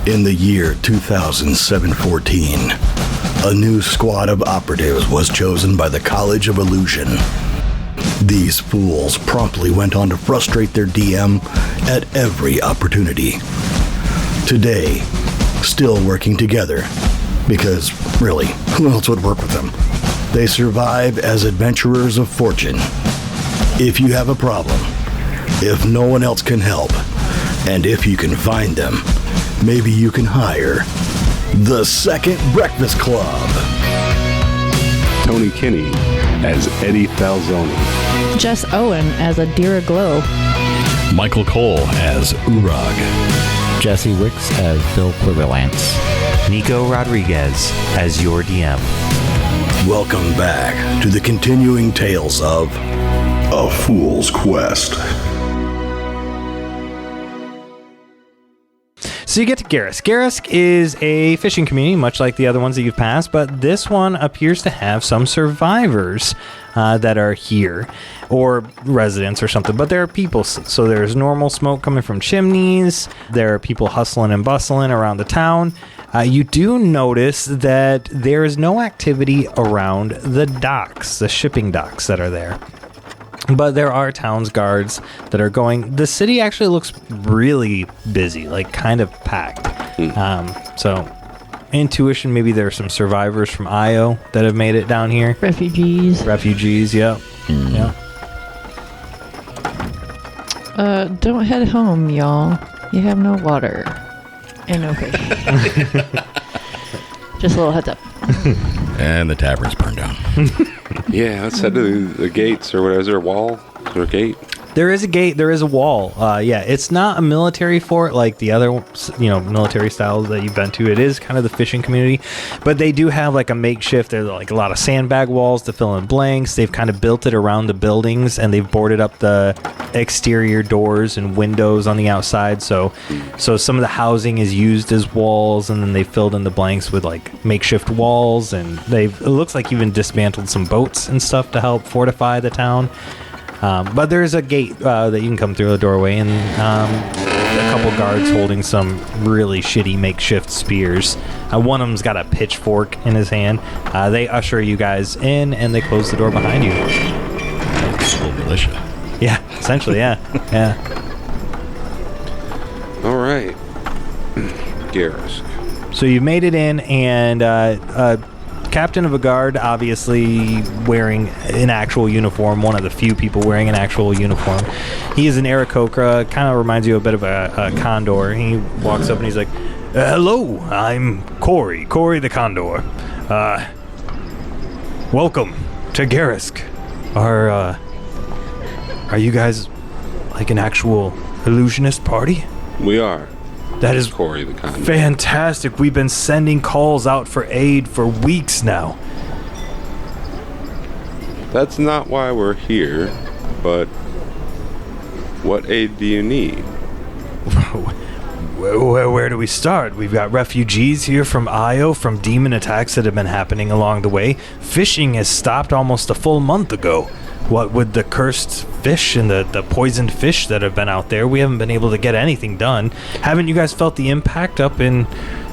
In the year 2014, a new squad of operatives was chosen by the College of Illusion. These fools promptly went on to frustrate their DM at every opportunity. Today, still working together, because really, who else would work with them? They survive as adventurers of fortune. If you have a problem, if no one else can help, and if you can find them, maybe you can hire the Second Breakfast Club. Tony Kinney as Eddie Falzone. Jess Owen as Adira Glow. Michael Cole as Uorag. Jesse Wicks as Bill Quiverlance. Nico Rodriguez as your DM. Welcome back to the continuing tales of A Fool's Quest. So you get to Garask. Garask is a fishing community, much like the other ones that you've passed, but this one appears to have some survivors that are here, or residents or something, but there are people. So there's normal smoke coming from chimneys. There are people hustling and bustling around the town. You do notice that there is no activity around the docks, the shipping docks that are there. But there are towns guards that are going. The city actually looks really busy, like kind of packed. So intuition, maybe there are some survivors from Io that have made it down here. Refugees, yeah. Yeah. Don't head home, y'all. You have no water and no fish. Just a little heads up. And the tavern's burned down. Yeah, let's head to the gates or whatever. Is there a wall or a gate? There is a gate. There is a wall. Yeah, it's not a military fort like the other, military styles that you've been to. It is kind of the fishing community, but they do have like a makeshift. There's like a lot of sandbag walls to fill in blanks. They've kind of built it around the buildings, and they've boarded up the exterior doors and windows on the outside. So some of the housing is used as walls, and then they filled in the blanks with like makeshift walls. And it looks like even dismantled some boats and stuff to help fortify the town. But there's a gate that you can come through the doorway, and a couple guards holding some really shitty makeshift spears. One of them's got a pitchfork in his hand. They usher you guys in, and they close the door behind you. So militia. Yeah, essentially, yeah. Yeah. All right. Garask. So you made it in, and captain of a guard, obviously wearing an actual uniform, one of the few people wearing an actual uniform. He is an Aarakocra, kind of reminds you a bit of a condor. He walks up and he's like, hello, I'm Corey the Condor. Welcome to Garask. Are you guys like an actual illusionist party? We are. That is Corey the Condor. Fantastic. We've been sending calls out for aid for weeks now. That's not why we're here, but what aid do you need? Where do we start? We've got refugees here from Io, from demon attacks that have been happening along the way. Fishing has stopped almost a full month ago. What with the cursed fish and the poisoned fish that have been out there, we haven't been able to get anything done. Haven't you guys felt the impact up in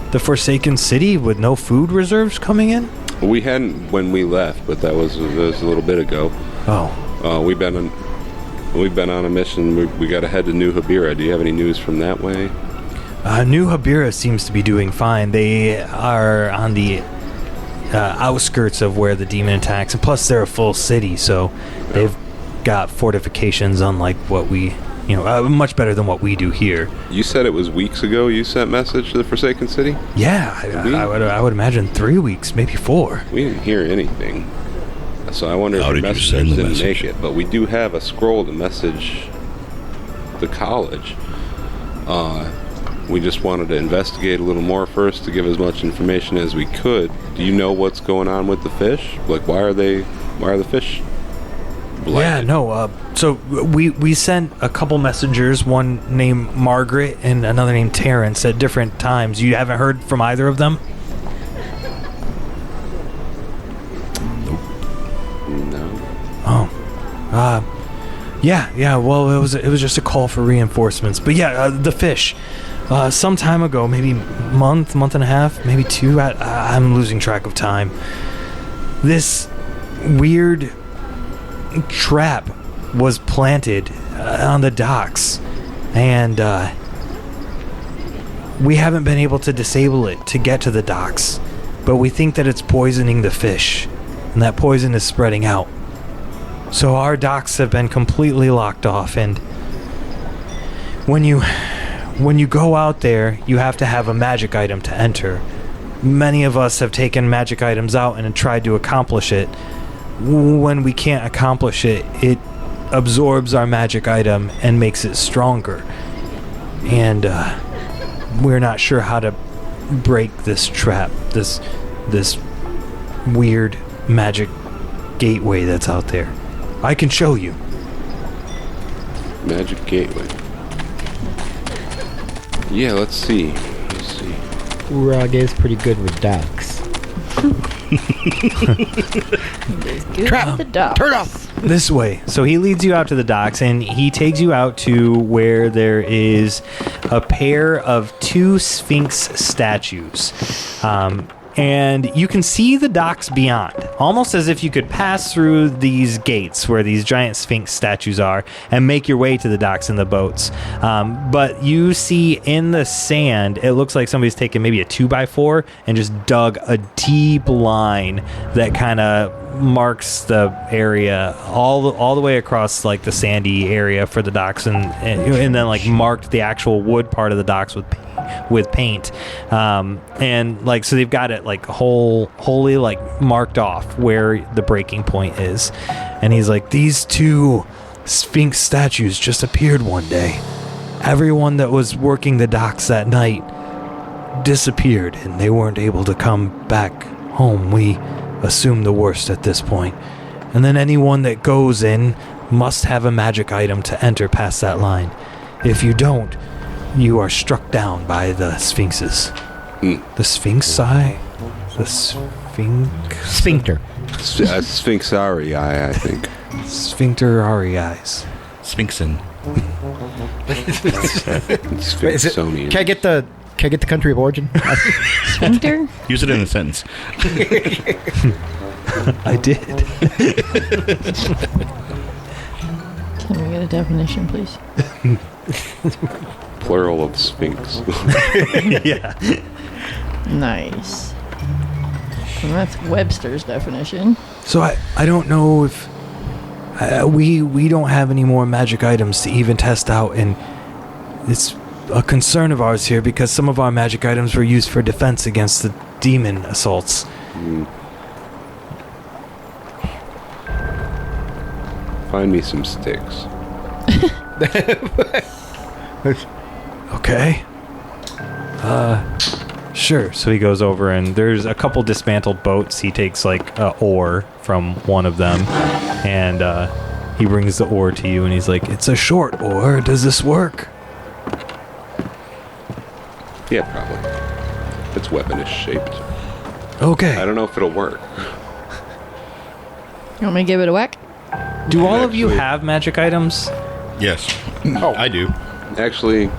the Forsaken City with no food reserves coming in? We hadn't when we left, but that was a little bit ago. Oh. We've been on a mission. We got to head to New Habira. Do you have any news from that way? New Habira seems to be doing fine. They are on the outskirts of where the demon attacks, and plus they're a full city, so they've got fortifications unlike what we, much better than what we do here. You said it was weeks ago you sent message to the Forsaken City? Yeah, I would imagine 3 weeks, maybe 4. We didn't hear anything, so I wonder if the messengers didn't make it. But we do have a scroll to message the college. We just wanted to investigate a little more first to give as much information as we could. Do you know what's going on with the fish? Like, why are the fish blinded? Yeah, no. So we sent a couple messengers, one named Margaret and another named Terrence, at different times. You haven't heard from either of them? Nope. No. Oh. Yeah. Well, it was just a call for reinforcements. But yeah, the fish. some time ago, maybe month and a half, maybe 2. I'm losing track of time. This weird trap was planted on the docks, and we haven't been able to disable it to get to the docks, but we think that it's poisoning the fish, and that poison is spreading out. So our docks have been completely locked off, and when you go out there, you have to have a magic item to enter. Many of us have taken magic items out and tried to accomplish it. When we can't accomplish it, it absorbs our magic item and makes it stronger. And we're not sure how to break this trap, this weird magic gateway that's out there. I can show you. Magic gateway. Yeah, let's see. Uorag is pretty good with ducks. Trap the docks. Turn off! This way. So he leads you out to the docks, and he takes you out to where there is a pair of 2 Sphinx statues. And you can see the docks beyond, almost as if you could pass through these gates where these giant Sphinx statues are and make your way to the docks in the boats. But you see in the sand, it looks like somebody's taken maybe a 2x4 and just dug a deep line that kind of marks the area all the way across like the sandy area for the docks, and then like marked the actual wood part of the docks with paint, and like so they've got it like wholly like marked off where the breaking point is. And he's like, these 2 Sphinx statues just appeared one day. Everyone that was working the docks that night disappeared, and they weren't able to come back home. We assume the worst at this point. And then anyone that goes in must have a magic item to enter past that line. If you don't, you are struck down by the Sphinxes. The Sphinxi? The Sphincter. Sphinxarii, I think. Sphincterais. Sphinxin. Sphinxonian. Can I get the country of origin? Sphincter? Use it in a sentence. I did. Can we get a definition, please? Plural of sphinx. Yeah. Nice. And that's Webster's definition. So I don't know if we don't have any more magic items to even test out, and it's a concern of ours here because some of our magic items were used for defense against the demon assaults. Find me some sticks. Okay. Sure. So he goes over, and there's a couple dismantled boats. He takes like ore from one of them, and he brings the ore to you, and he's like, it's a short ore. Does this work? Yeah, probably. It's weaponish shaped. Okay. I don't know if it'll work. You want me to give it a whack? Do all of you have magic items? Yes. Oh, I do. Actually,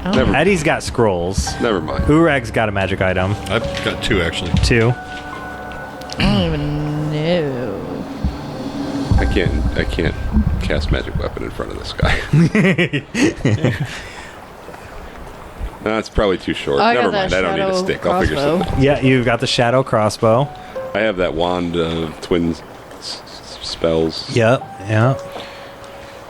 Oh. Eddie's got scrolls. never mind. Urag's got a magic item. I've got 2 actually. 2. I don't even know. I can't cast magic weapon in front of this guy. That's probably too short. I Never got mind. that I don't need a shadow stick. I'll figure crossbow. something out. Yeah, you've got the shadow crossbow. I have that wand of twin spells. Yep. Yeah.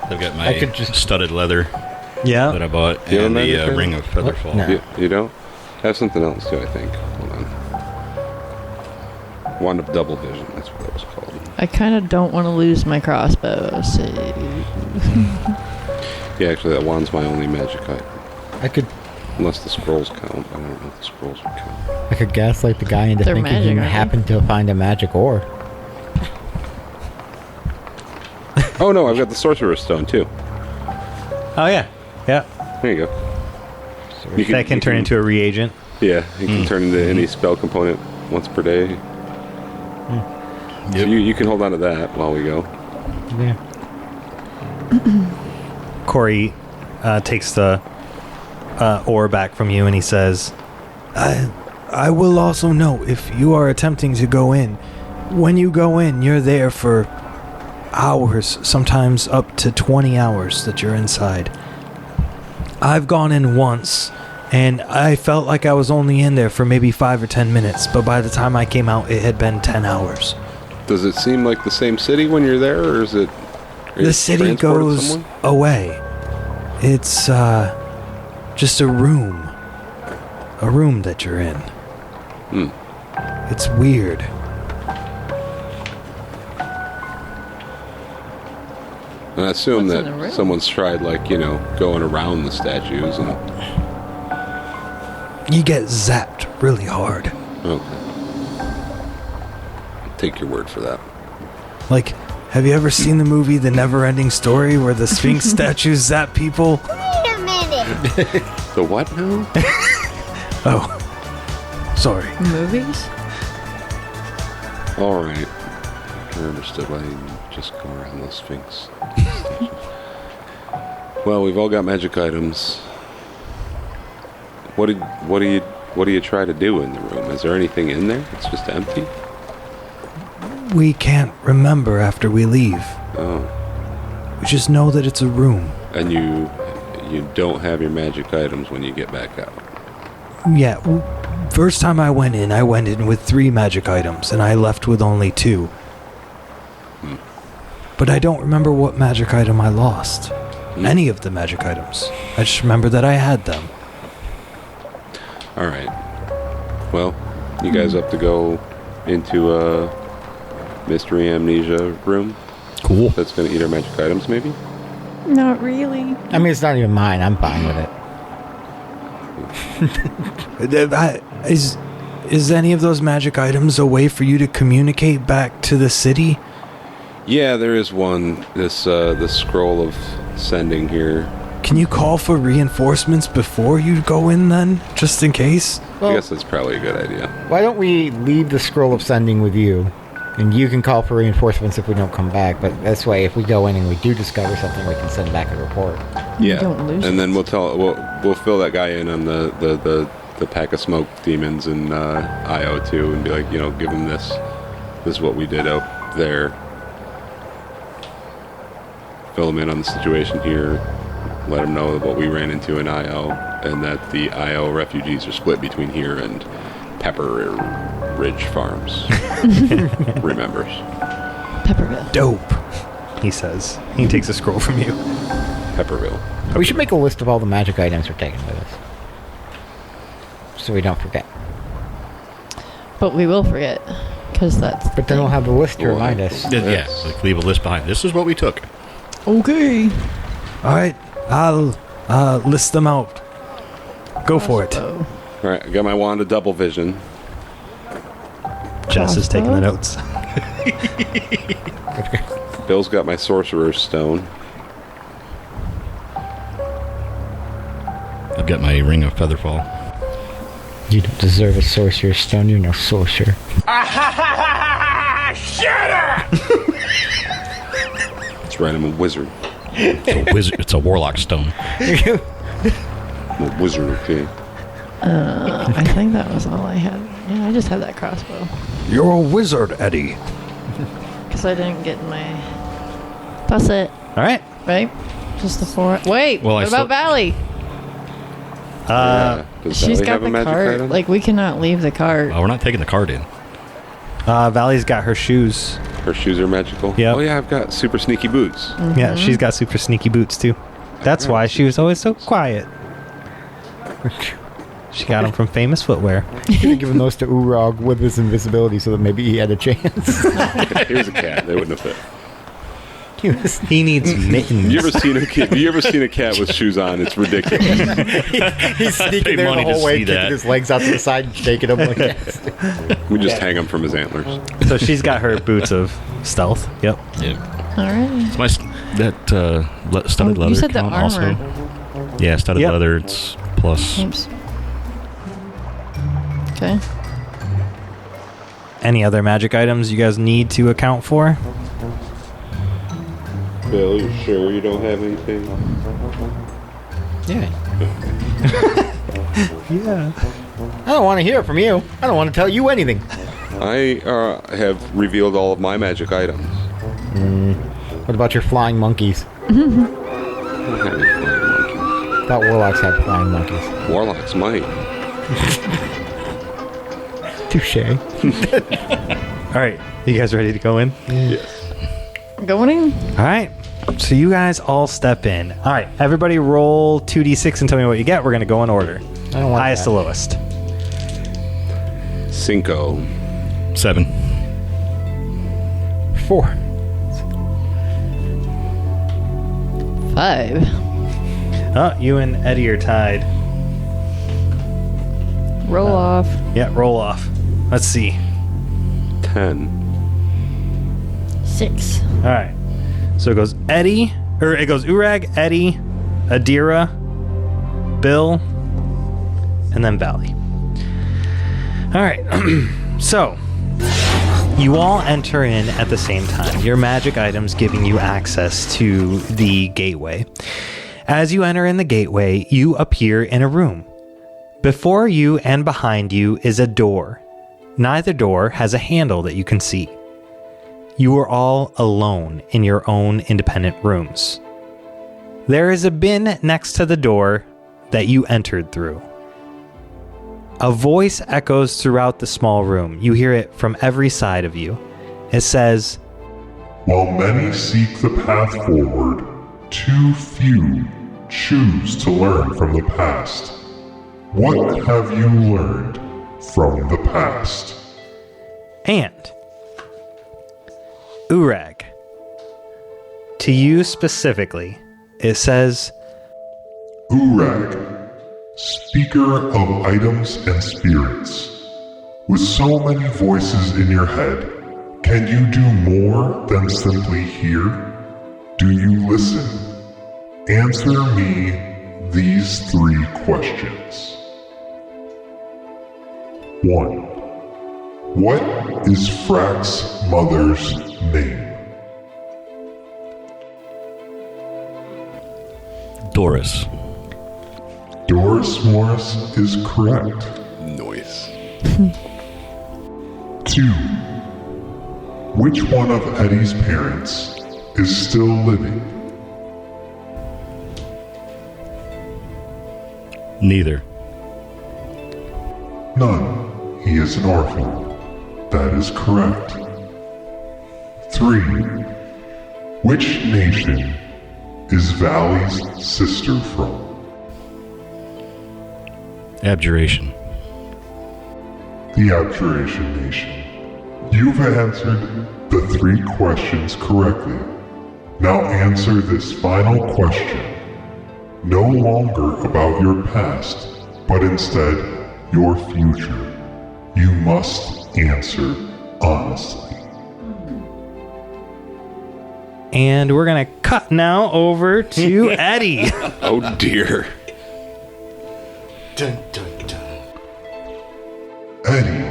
I've got my studded leather that Yeah. I bought, You have and a magic the item? ring of featherfall. No. You don't? I have something else too, I think. Hold on. Wand of double vision. That's what it was called. I kind of don't want to lose my crossbow, so... Yeah, actually, that wand's my only magic item. I could Unless the scrolls count. I don't know if the scrolls would count. gaslight the guy into They're thinking magic, he aren't they? happened to find a magic ore. Oh no, I've got the sorcerer's stone too. Oh yeah. Yeah. There you go. That can turn into a reagent. Yeah, you can turn into any spell component once per day. So Yep. you can hold on to that while we go. Yeah. Corey takes the ore back from you, and he says, I will also note if you are attempting to go in, when you go in, you're there for hours, sometimes up to 20 hours that you're inside. I've gone in once, and I felt like I was only in there for maybe 5 or 10 minutes, but by the time I came out, it had been 10 hours. Does it seem like the same city when you're there, or is it... The city goes away. It's just a room. A room that you're in. It's weird. And I assume that someone's tried, going around the statues and... You get zapped really hard. Okay. Take your word for that. Like, have you ever seen the movie The Never-Ending Story where the Sphinx statues zap people? Wait a minute. The what now? Oh. Sorry. Movies? All right. I understood why you just go around those Sphinx. Well, we've all got magic items. What do you try to do in the room? Is there anything in there? It's just empty? We can't remember after we leave. Oh. We just know that it's a room. And you don't have your magic items when you get back out? Yeah. First time I went in with 3 magic items, and I left with only 2. But I don't remember what magic item I lost. Any of the magic items. I just remember that I had them. All right. Well, you guys up to go into a mystery amnesia room? Cool. That's going to eat our magic items, maybe? Not really. I mean, it's not even mine. I'm fine with it. Is any of those magic items a way for you to communicate back to the city? Yeah, there is one. This scroll of sending here. Can you call for reinforcements before you go in then, just in case? Well, I guess that's probably a good idea. Why don't we leave the scroll of sending with you, and you can call for reinforcements if we don't come back. But this way, if we go in and we do discover something, we can send back a report. Yeah, don't lose and it. then we'll fill that guy in on the pack of smoke demons and IO too, and be like, give him this. This is what we did out there. Fill him in on the situation here. Let him know what we ran into in IO, and that the IO refugees are split between here and Pepper Ridge Farms. Remembers. Pepperville. Dope, he says. He takes a scroll from you. Pepperville. We should make a list of all the magic items we're taking with us, so we don't forget. But we will forget, because that's... But then we'll have a list to remind us. Yeah, like leave a list behind. This is what we took. Okay. All right, I'll list them out. Go for it. All right, I got my wand of double vision. Jess is taking the notes. Bill's got my sorcerer's stone. I've got my ring of featherfall. You don't deserve a sorcerer's stone. You're no sorcerer. That's right, I'm a wizard. It's a warlock stone. I'm a wizard, okay? I think that was all I had. Yeah, I just had that crossbow. You're a wizard, Eddie. Because I didn't get my... That's it. All right. Right? Just the 4... Wait, Well, what about Valley? Does She's Sally got have a the magic cart. item? Like, we cannot leave the cart. Oh, we're not taking the card in. Valley's got her shoes. Her shoes are magical? Yep. Oh yeah, I've got super sneaky boots. Yeah, she's got super sneaky boots too. That's why she was always so quiet. She got them from Famous Footwear. You could have given those to Uorag with his invisibility so that maybe he had a chance. Here's a cat. They wouldn't have fit. He needs mittens. You ever seen a cat? You ever seen a cat with shoes on? It's ridiculous. He's sneaking there the whole way, kicking his legs out to the side and shaking them like that. We just hang him from his antlers. So she's got her boots of stealth. Yep. Yeah. All right. It's my studded leather. You said the count armor. Also. Yeah, studded leather. It's plus. Oops. Okay. Any other magic items you guys need to account for? Bill, you sure you don't have anything? Yeah. Yeah. I don't want to hear it from you. I don't want to tell you anything. I have revealed all of my magic items. What about your flying monkeys? I don't have any flying monkeys. Thought warlocks had flying monkeys. Warlocks might. Touche. All right. You guys ready to go in? Yes. Going in? All right. So you guys all step in. All right. Everybody roll 2d6 and tell me what you get. We're going to go in order. I don't want Highest that. to lowest. 5. 7. 4. 5. Oh, you and Eddie are tied. Roll off. Yeah, roll off. Let's see. 10. 6. All right. So it goes Uorag, Eddie, Adira, Bill, and then Valley. All right. So you all enter in at the same time. Your magic items giving you access to the gateway. As you enter in the gateway, you appear in a room. Before you and behind you is a door. Neither door has a handle that you can see. You are all alone in your own independent rooms. There is a bin next to the door that you entered through. A voice echoes throughout the small room. You hear it from every side of you. It says, "While many seek the path forward, too few choose to learn from the past. What have you learned from the past?" and Uorag. To you specifically, it says, Uorag, speaker of items and spirits. With so many voices in your head, can you do more than simply hear? Do you listen? Answer me these 3 questions. 1. What is Frack's mother's name? Doris. Doris Morris is correct. Noise. 2. Which one of Eddie's parents is still living? Neither. None. He is an orphan. That is correct. 3. Which nation is Valley's sister from? Abjuration. The Abjuration Nation. You've answered the 3 questions correctly. Now answer this final question. No longer about your past, but instead your future. You must answer honestly. and we're going to cut now over to Eddie. Oh dear. Dun, dun, dun. Eddie,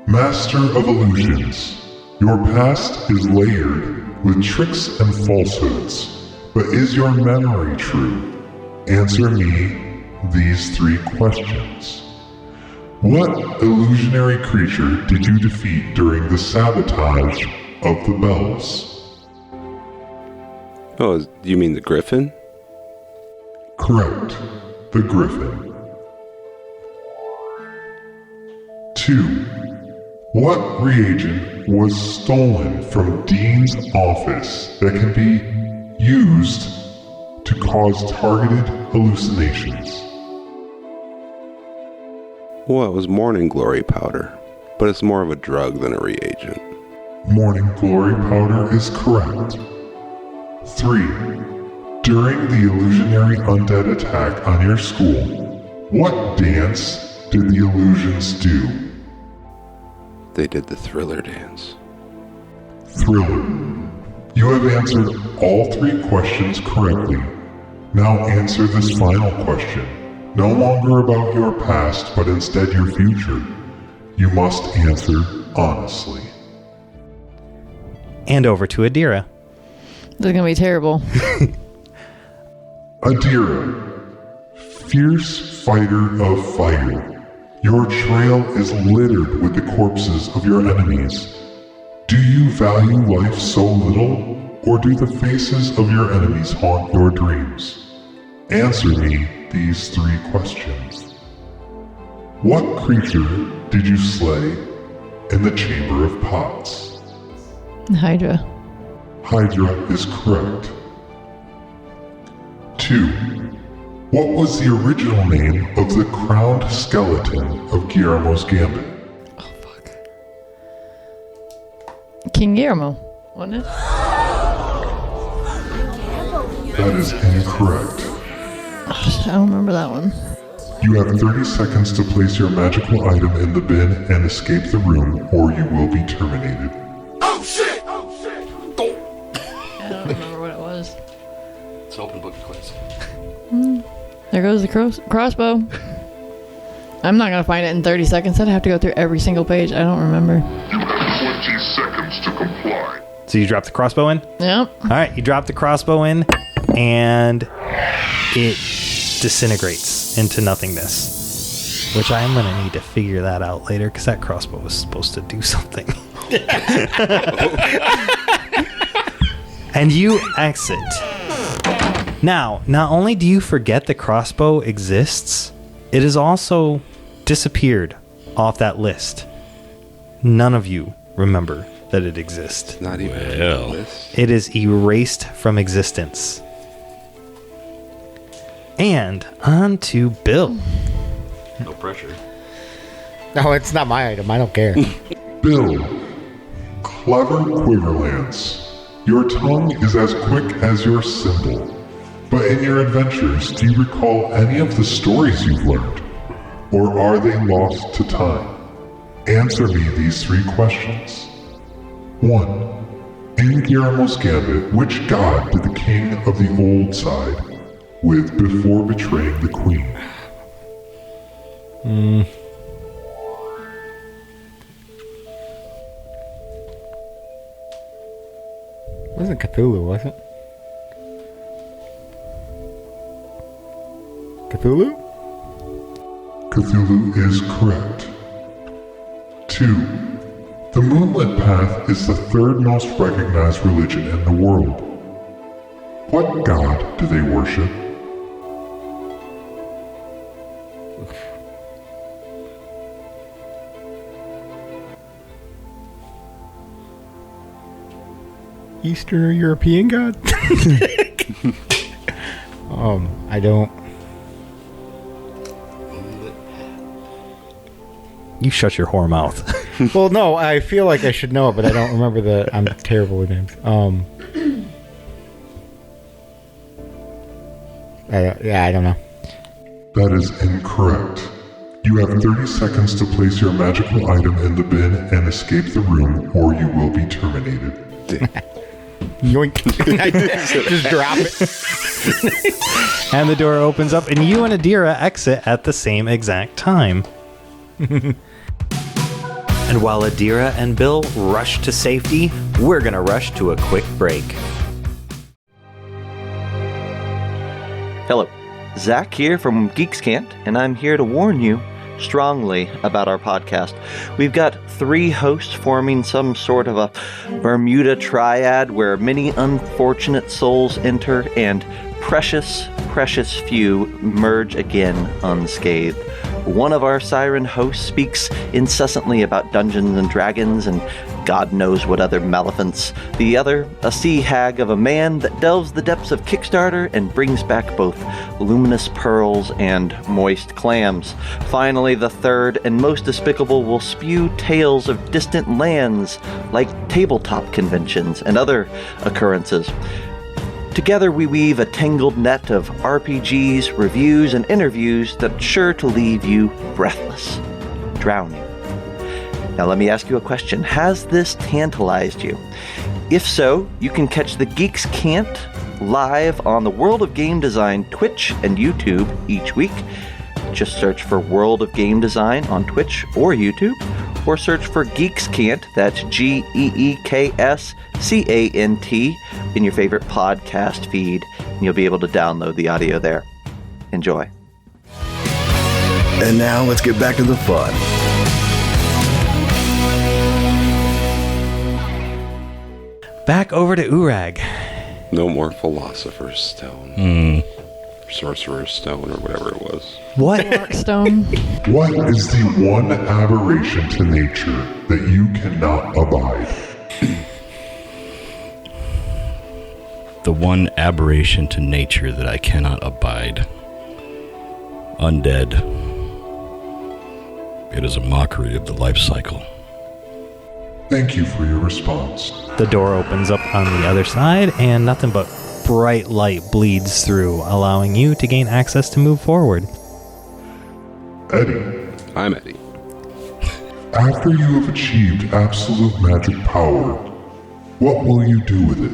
Master of Illusions, your past is layered with tricks and falsehoods, but is your memory true? Answer me these 3 questions. What illusionary creature did you defeat during the sabotage of the bells? Oh, you mean the griffin? Correct, the griffin. 2. What reagent was stolen from Dean's office that can be used to cause targeted hallucinations? Well, it was morning glory powder, but it's more of a drug than a reagent. Morning glory powder is correct. 3. During the illusionary undead attack on your school, what dance did the illusions do? They did the thriller dance. Thriller. You have answered all 3 questions correctly. Now answer this final question. No longer about your past, but instead your future. You must answer honestly. And over to Adira. This is going to be terrible. Adira, fierce fighter of fire, your trail is littered with the corpses of your enemies. Do you value life so little, or do the faces of your enemies haunt your dreams? Answer me these 3 questions. What creature did you slay in the Chamber of Pots? Hydra. Hydra is correct. 2. What was the original name of the crowned skeleton of Guillermo's Gambit? Oh, fuck. King Guillermo, wasn't it? That is incorrect. I don't remember that one. You have 30 seconds to place your magical item in the bin and escape the room, or you will be terminated. Oh shit! Oh shit! I don't remember what it was. It's an open book quiz. There goes the crossbow. I'm not gonna find it in 30 seconds. I'd have to go through every single page. I don't remember. You have 20 seconds to comply. So you drop the crossbow in? Yep. All right, you drop the crossbow in, and it disintegrates into nothingness. Which I'm going to need to figure that out later, because that crossbow was supposed to do something. And you exit. Now, not only do you forget the crossbow exists, it has also disappeared off that list. None of you remember that it exists. Not even Well. this. It is erased from existence. And on to Bill. No pressure. No, it's not my item. I don't care. Bill, clever Quiverlance. Your tongue is as quick as your symbol. But in your adventures, do you recall any of the stories you've learned? Or are they lost to time? Answer me these 3 questions. 1. In Guillermo's Gambit, which god did the king of the old side with before betraying the queen? It wasn't Cthulhu, was it? Cthulhu? Cthulhu is correct. 2. The Moonlit Path is the 3rd most recognized religion in the world. What god do they worship? Eastern European god? I don't. You shut your whore mouth. Well, no, I feel like I should know it, but I don't remember I'm terrible with names. I don't know. That is incorrect. You have 30 seconds to place your magical item in the bin and escape the room, or you will be terminated. Yoink. Just drop it. And the door opens up, and you and Adira exit at the same exact time. And while Adira and Bill rush to safety, we're going to rush to a quick break. Hello, Zach here from Geeks Can't, and I'm here to warn you strongly about our podcast. We've got 3 hosts forming some sort of a Bermuda triad where many unfortunate souls enter and precious few merge again unscathed. One of our siren hosts speaks incessantly about Dungeons and Dragons and God knows what other maleficence. The other, a sea hag of a man that delves the depths of Kickstarter and brings back both luminous pearls and moist clams. Finally, the third and most despicable will spew tales of distant lands like tabletop conventions and other occurrences. Together we weave a tangled net of RPGs, reviews, and interviews that's sure to leave you breathless, drowning. Now let me ask you a question. Has this tantalized you? If so, you can catch the Geeks Can't live on the World of Game Design Twitch and YouTube each week. Just search for World of Game Design on Twitch or YouTube, or search for Geekscant, that's GeeksCant, in your favorite podcast feed, and you'll be able to download the audio there. Enjoy. And now let's get back to the fun. Back over to Uorag. No more Philosopher's Stone. Sorcerer's Stone, or whatever it was. What? Stone. What is the one aberration to nature that you cannot abide? The one aberration to nature that I cannot abide. Undead. It is a mockery of the life cycle. Thank you for your response. The door opens up on the other side, and nothing but bright light bleeds through, allowing you to gain access to move forward. Eddie. I'm Eddie. After you have achieved absolute magic power, what will you do with it?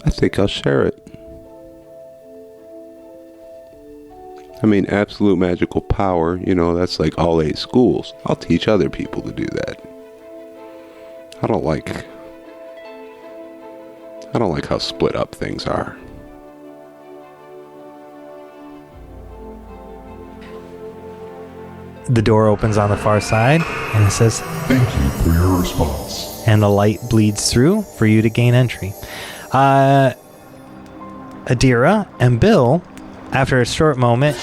I think I'll share it. I mean, absolute magical power, that's like all 8 schools. I'll teach other people to do that. I don't like how split up things are. The door opens on the far side, and it says, Thank you for your response. And the light bleeds through for you to gain entry. Adira and Bill, after a short moment,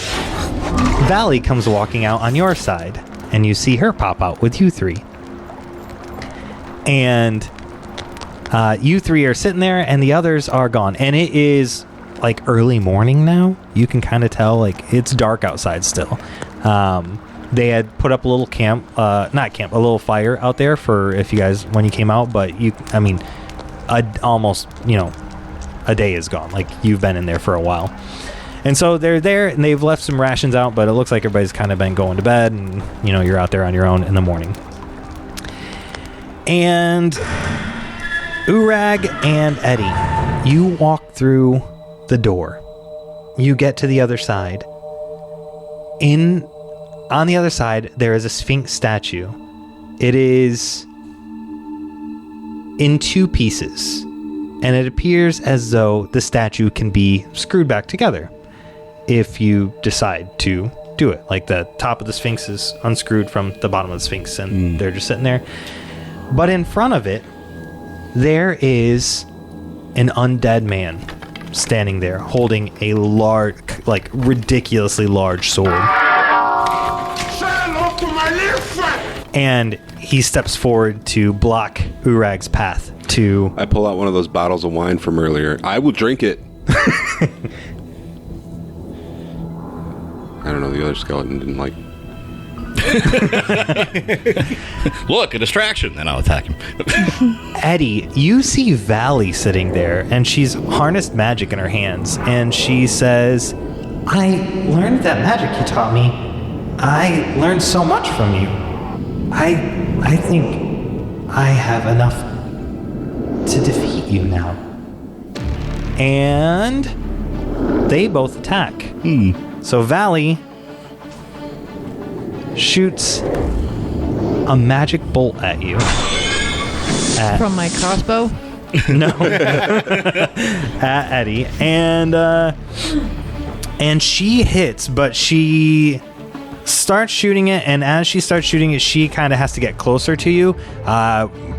Valley comes walking out on your side, and you see her pop out with you 3. And you 3 are sitting there, and the others are gone. And it is like early morning now. You can kind of tell, like, it's dark outside still. They had put up a little a little fire out there for if you guys, when you came out, but almost, a day is gone. Like, you've been in there for a while. And so they're there, and they've left some rations out, but it looks like everybody's kind of been going to bed, and, you're out there on your own in the morning. And Uorag and Eddie, you walk through the door. You get to the other side. On the other side, there is a Sphinx statue. It is in 2 pieces, and it appears as though the statue can be screwed back together if you decide to do it. Like, the top of the Sphinx is unscrewed from the bottom of the Sphinx, and they're just sitting there. But in front of it, there is an undead man standing there holding a large, like, ridiculously large sword. And he steps forward to block Uorag's path to... I pull out one of those bottles of wine from earlier. I will drink it. I don't know, the other skeleton didn't like... Look, a distraction. Then I'll attack him. Eddie, you see Valley sitting there, and she's harnessed magic in her hands, and she says, I learned that magic you taught me. I learned so much from you. I think I have enough to defeat you now. And they both attack. So Valley shoots a magic bolt at you. From my crossbow? No. At Eddie. And she hits, but she starts shooting it, and as she starts shooting it, she kind of has to get closer to you,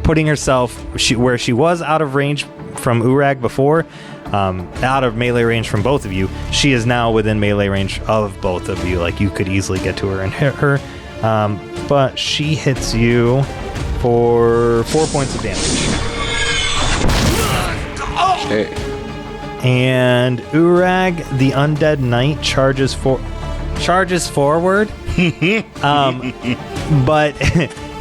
putting herself where she was out of range from Uorag before, out of melee range from both of you. She is now within melee range of both of you. Like, you could easily get to her and hit her, but she hits you for 4 points of damage. Hey. And Uorag, the undead knight, charges forward. But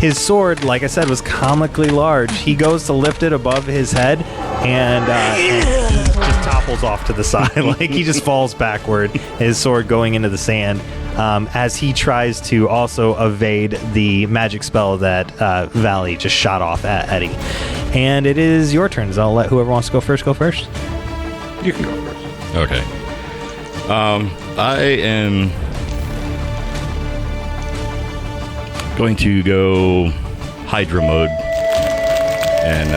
his sword, like I said, was comically large. He goes to lift it above his head, and he just topples off to the side. Like, he just falls backward, his sword going into the sand, as he tries to also evade the magic spell that Valley just shot off at Eddie. And it is your turn, so I'll let whoever wants to go first. You can go first. Okay. I am going to go Hydra mode and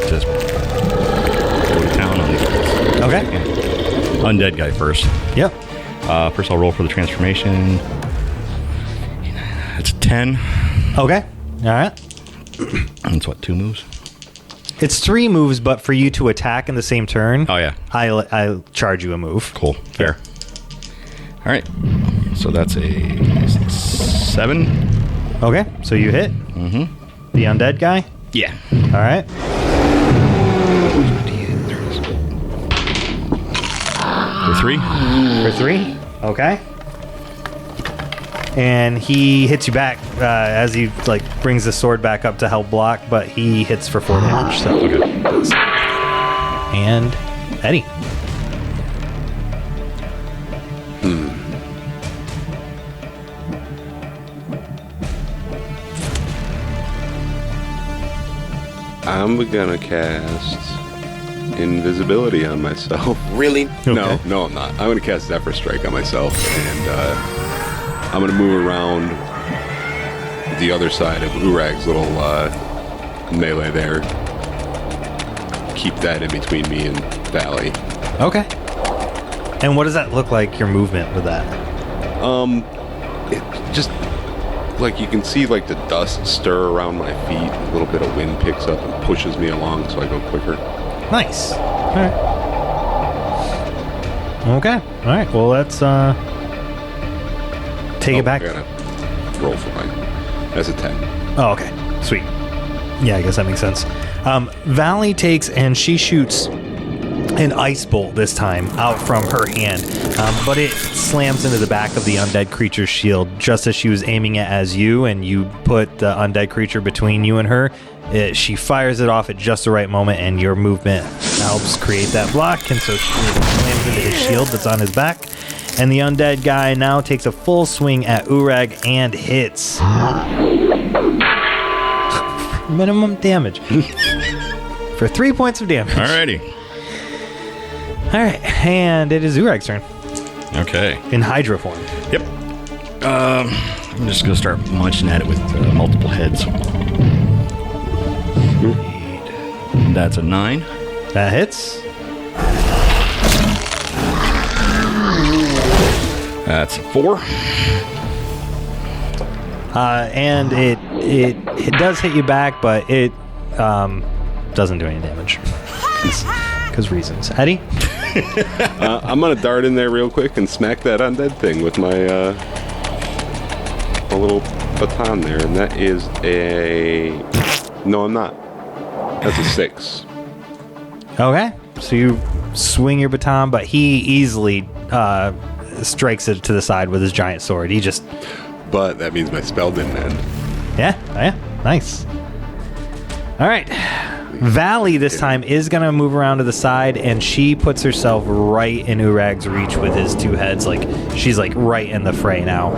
just go to town on these guys. Okay. Undead guy first. Yep. First I'll roll for the transformation. It's 10. Okay. All right. That's what, 2 moves? It's 3 moves, but for you to attack in the same turn, Oh, yeah. I charge you a move. Cool. Fair. All right. So that's a 7. Okay. So you hit Mm-hmm. the undead guy. Yeah. All right. For 3. For 3. Okay. And he hits you back as he brings the sword back up to help block, but he hits for 4 damage. So Okay. And Eddie. I'm gonna cast invisibility on myself. Really? No, I'm not. I'm gonna cast Zephyr Strike on myself, and I'm gonna move around the other side of Uorag's little melee there. Keep that in between me and Valley. Okay. And what does that look like, your movement with that? It just like you can see like the dust stir around my feet. A little bit of wind picks up and pushes me along, so I go quicker. Nice. All right. Okay. All right. Well, let's take it back. I gotta roll for mine. That's a 10. Oh, okay. Sweet. Yeah, I guess that makes sense. Valley takes and she shoots an ice bolt this time out from her hand, but it slams into the back of the undead creature's shield just as she was aiming it as you, and you put the undead creature between you and her. She fires it off at just the right moment, and your movement helps create that block, and so she slams into his shield that's on his back. And the undead guy now takes a full swing at Uorag and hits. Minimum damage. For 3 points of damage. Alrighty. Alright, and it is Uorag's turn. Okay. In Hydra form. Yep. I'm just going to start munching at it with multiple heads. That's a 9. That hits. That's a 4. And it does hit you back, but it doesn't do any damage. Because reasons. Eddie? I'm gonna dart in there real quick and smack that undead thing with my little baton there, and that is a... No, I'm not. That's a 6. Okay. So you swing your baton, but he easily strikes it to the side with his giant sword. He just... But that means my spell didn't end. Yeah. Nice. All right. Valley this time is going to move around to the side, and she puts herself right in Uorag's reach with his 2 heads. Like, she's like right in the fray now.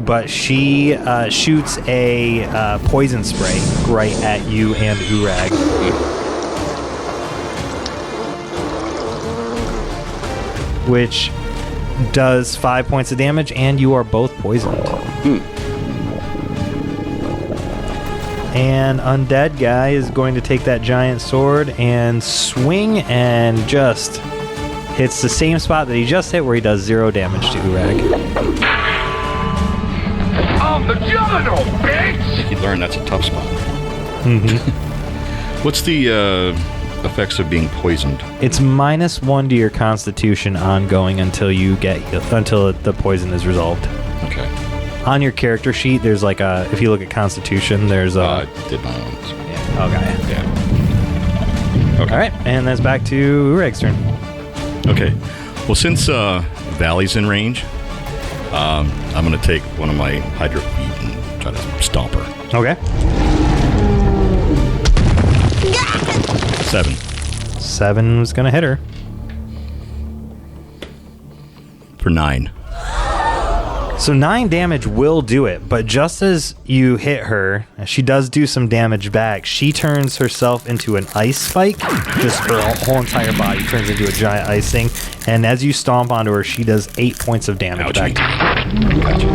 But she shoots a poison spray right at you and Uorag. Which does 5 points of damage, and you are both poisoned. And undead guy is going to take that giant sword and swing and just hits the same spot that he just hit, where he does 0 damage to Uorag. I'm the juggernaut, bitch! You learn that's a tough spot. Mm-hmm. What's the effects of being poisoned? It's -1 to your Constitution ongoing until the poison is resolved. Okay. On your character sheet, there's like if you look at Constitution, there's a... I did my own. So. Yeah. Okay. Yeah. Okay. All right, and that's back to Uorag's turn. Okay. Well, since Valley's in range, I'm going to take one of my Hydra feet and try to stomp her. Okay. 7. 7 was going to hit her. For 9. So 9 damage will do it, but just as you hit her, she does do some damage back. She turns herself into an ice spike. Just her whole entire body turns into a giant ice thing. And as you stomp onto her, she does 8 points of damage back to you. Gotcha.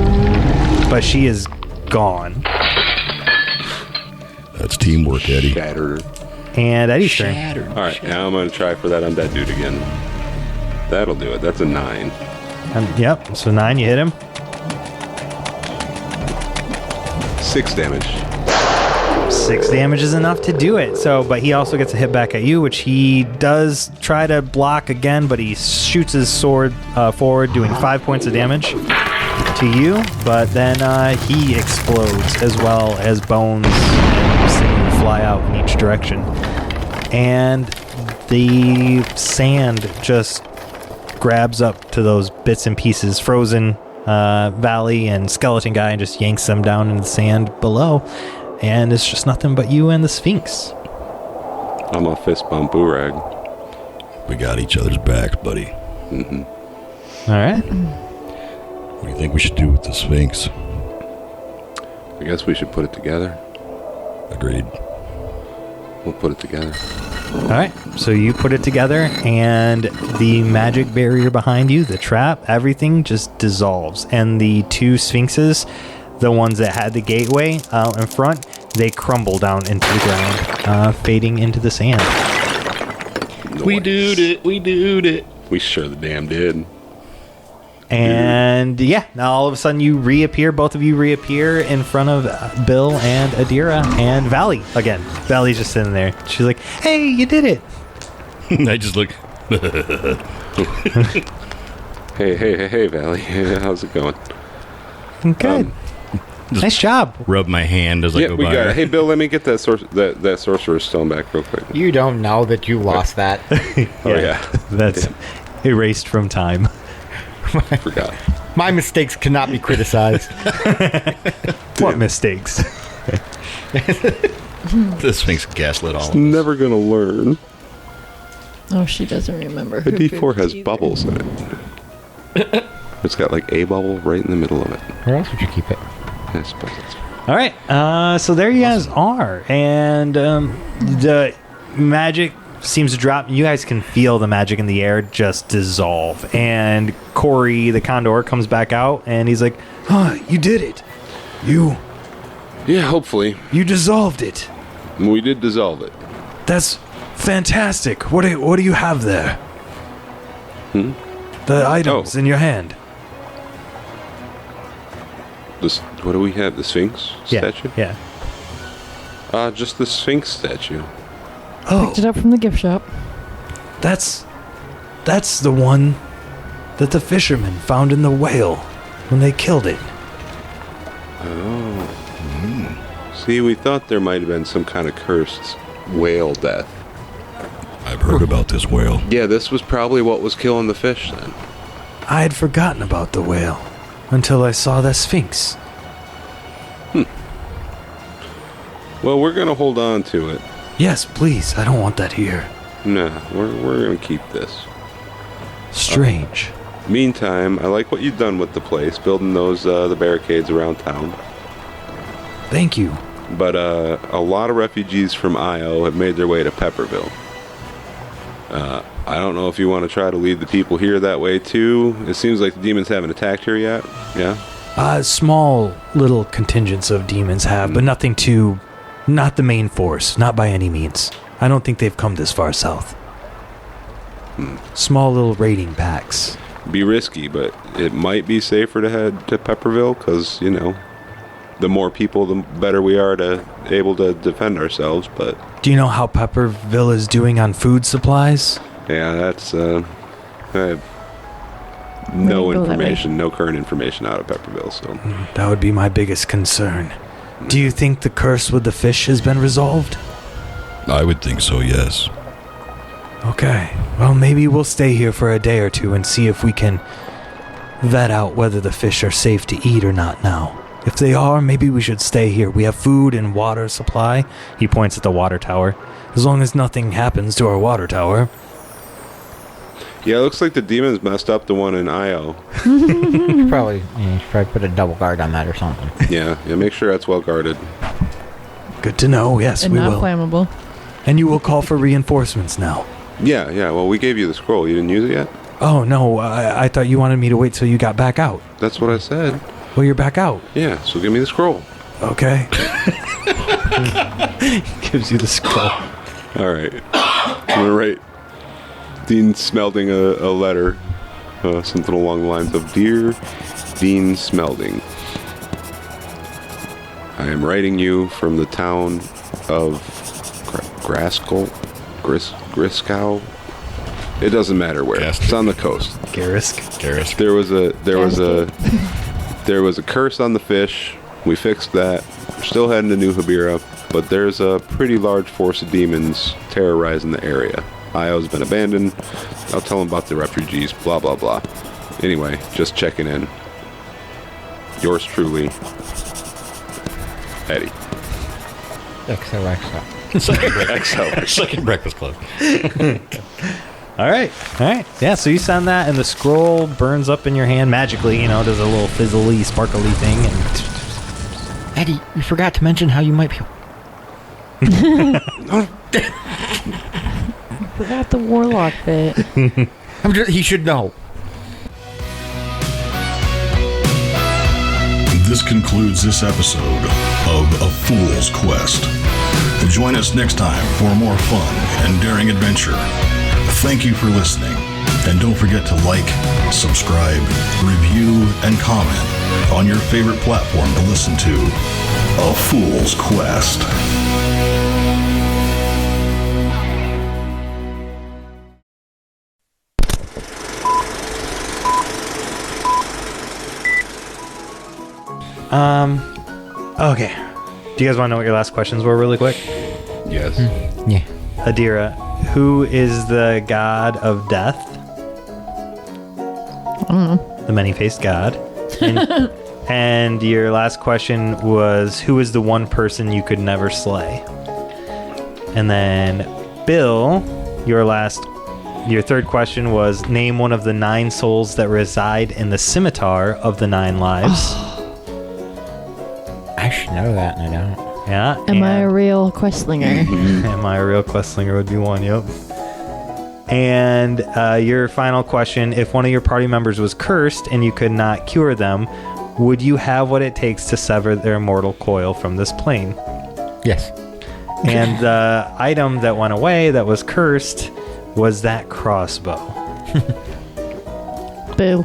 But she is gone. That's teamwork, Eddie. Shattered. And Eddie's turn. All right, now I'm going to try for that undead dude again. That'll do it. That's a 9. Yep, so 9, you hit him. 6 damage. 6 damage is enough to do it. So, but he also gets a hit back at you, which he does try to block again, but he shoots his sword forward, doing 5 points of damage to you. But then he explodes, as well as bones and sinew fly out in each direction. And the sand just grabs up to those bits and pieces, frozen valley and skeleton guy, and just yanks them down in the sand below, and it's just nothing but you and the Sphinx. I'm a fist bump Uorag. We got each other's backs, buddy. Mm-hmm. All right. What do you think we should do with the Sphinx? I guess we should put it together. Agreed. We'll put it together. All right, so you put it together, and the magic barrier behind you, the trap, everything just dissolves. And the 2 sphinxes, the ones that had the gateway out in front, they crumble down into the ground, fading into the sand. Nice. We did it. We did it. We sure the damn did. And yeah, now all of a sudden you reappear, both of you reappear in front of Bill and Adira and Valley again. Valley's just sitting there. She's like, hey, you did it. I just look. Hey, Valley. How's it going? Good. Nice job. Rub my hand as I go by. Got it. Hey, Bill, let me get that that sorcerer's stone back real quick. You don't know that you lost that. Yeah. That's erased from time. I forgot. My mistakes cannot be criticized. What mistakes? This Sphinx gaslit all of us. Never gonna learn. Oh, she doesn't remember. The D4 has bubbles in it. It's got like a bubble right in the middle of it. Where else would you keep it? I suppose that's All right, so there you guys are, and the magic seems to drop. You guys can feel the magic in the air just dissolve, and Corey, the Condor, comes back out, and he's like, "Oh, you did it! Yeah, hopefully. You dissolved it. We did dissolve it. That's fantastic. What do you have there? The items in your hand." What do we have? The Sphinx statue? Yeah. Just the Sphinx statue. Oh, Picked it up from the gift shop. that's the one that the fishermen found in the whale when they killed it. Oh. See, we thought there might have been some kind of cursed whale death. I've heard about this whale. Yeah, this was probably what was killing the fish then. I had forgotten about the whale until I saw the Sphinx. Well, we're going to hold on to it. Yes, please. I don't want that here. No, we're going to keep this. Strange. Meantime, I like what you've done with the place, building those the barricades around town. Thank you. But a lot of refugees from Io have made their way to Pepperville. I don't know if you want to try to lead the people here that way too. It seems like the demons haven't attacked here yet. Yeah? Small little contingents of demons have, but nothing too... Not the main force, not by any means. I don't think they've come this far south. Small little raiding packs. Be risky, but it might be safer to head to Pepperville because, you know, the more people, the better we are to able to defend ourselves. But do you know how Pepperville is doing on food supplies? Yeah, that's I have no information, no current information out of Pepperville. So that would be my biggest concern. Do you think the curse with the fish has been resolved? I would think so, yes. Okay. Well, maybe we'll stay here for a day or two and see if we can vet out whether the fish are safe to eat or not now. If they are, maybe we should stay here. We have food and water supply. He points at the water tower. As long as nothing happens to our water tower. Yeah, it looks like the demons messed up the one in Io. Probably put a double guard on that or something. Yeah, make sure that's well guarded. Good to know. Yes, And we not will. flammable. And you will call for reinforcements now. Yeah. Well, we gave you the scroll. You didn't use it yet? Oh, no. I thought you wanted me to wait till you got back out. That's what I said. Well, you're back out. Yeah, so give me the scroll. Okay. Gives you the scroll. All right. I'm going to write Dean Smelding a letter. Something along the lines of, Dear Dean Smelding, I am writing you from the town of Griskow. It doesn't matter where. It's on the coast. Garask. There was a curse on the fish. We fixed that. We're still heading to New Habira, but there's a pretty large force of demons terrorizing the area. Io's been abandoned. I'll tell them about the refugees, blah, blah, blah. Anyway, just checking in. Yours truly, Eddie. XOXO. Second Breakfast Club. All right. Yeah, so you send that, and the scroll burns up in your hand magically, does a little fizzly, sparkly thing. And Eddie, you forgot to mention how you might be... Forgot the warlock bit. He should know. This concludes this episode of A Fool's Quest. Join us next time for more fun and daring adventure. Thank you for listening, and don't forget to like, subscribe, review, and comment on your favorite platform to listen to A Fool's Quest. Okay. Do you guys want to know what your last questions were really quick? Yes. Yeah. Adira, who is the god of death? I don't know. The many-faced god. And your last question was, who is the one person you could never slay? And then, Bill, your third question was, name one of the 9 souls that reside in the scimitar of the 9 lives. I should know that, and I don't. Yeah. Am I a real questlinger? Am I a real questlinger would be one, yep. And your final question, if one of your party members was cursed and you could not cure them, would you have what it takes to sever their mortal coil from this plane? Yes. And the item that went away that was cursed was that crossbow. Boo.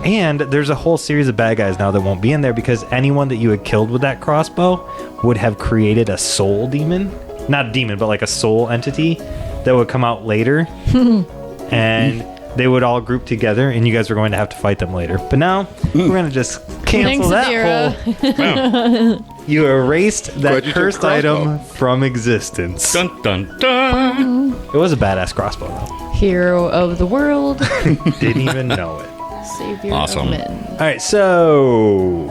And there's a whole series of bad guys now that won't be in there because anyone that you had killed with that crossbow would have created a soul demon. Not a demon, but like a soul entity that would come out later. And they would all group together, and you guys were going to have to fight them later. But now, we're going to just cancel that whole... You erased that cursed item from existence. Dun, dun, dun. It was a badass crossbow, though. Hero of the world. Didn't even know it. Savior Awesome. of men. All right, so...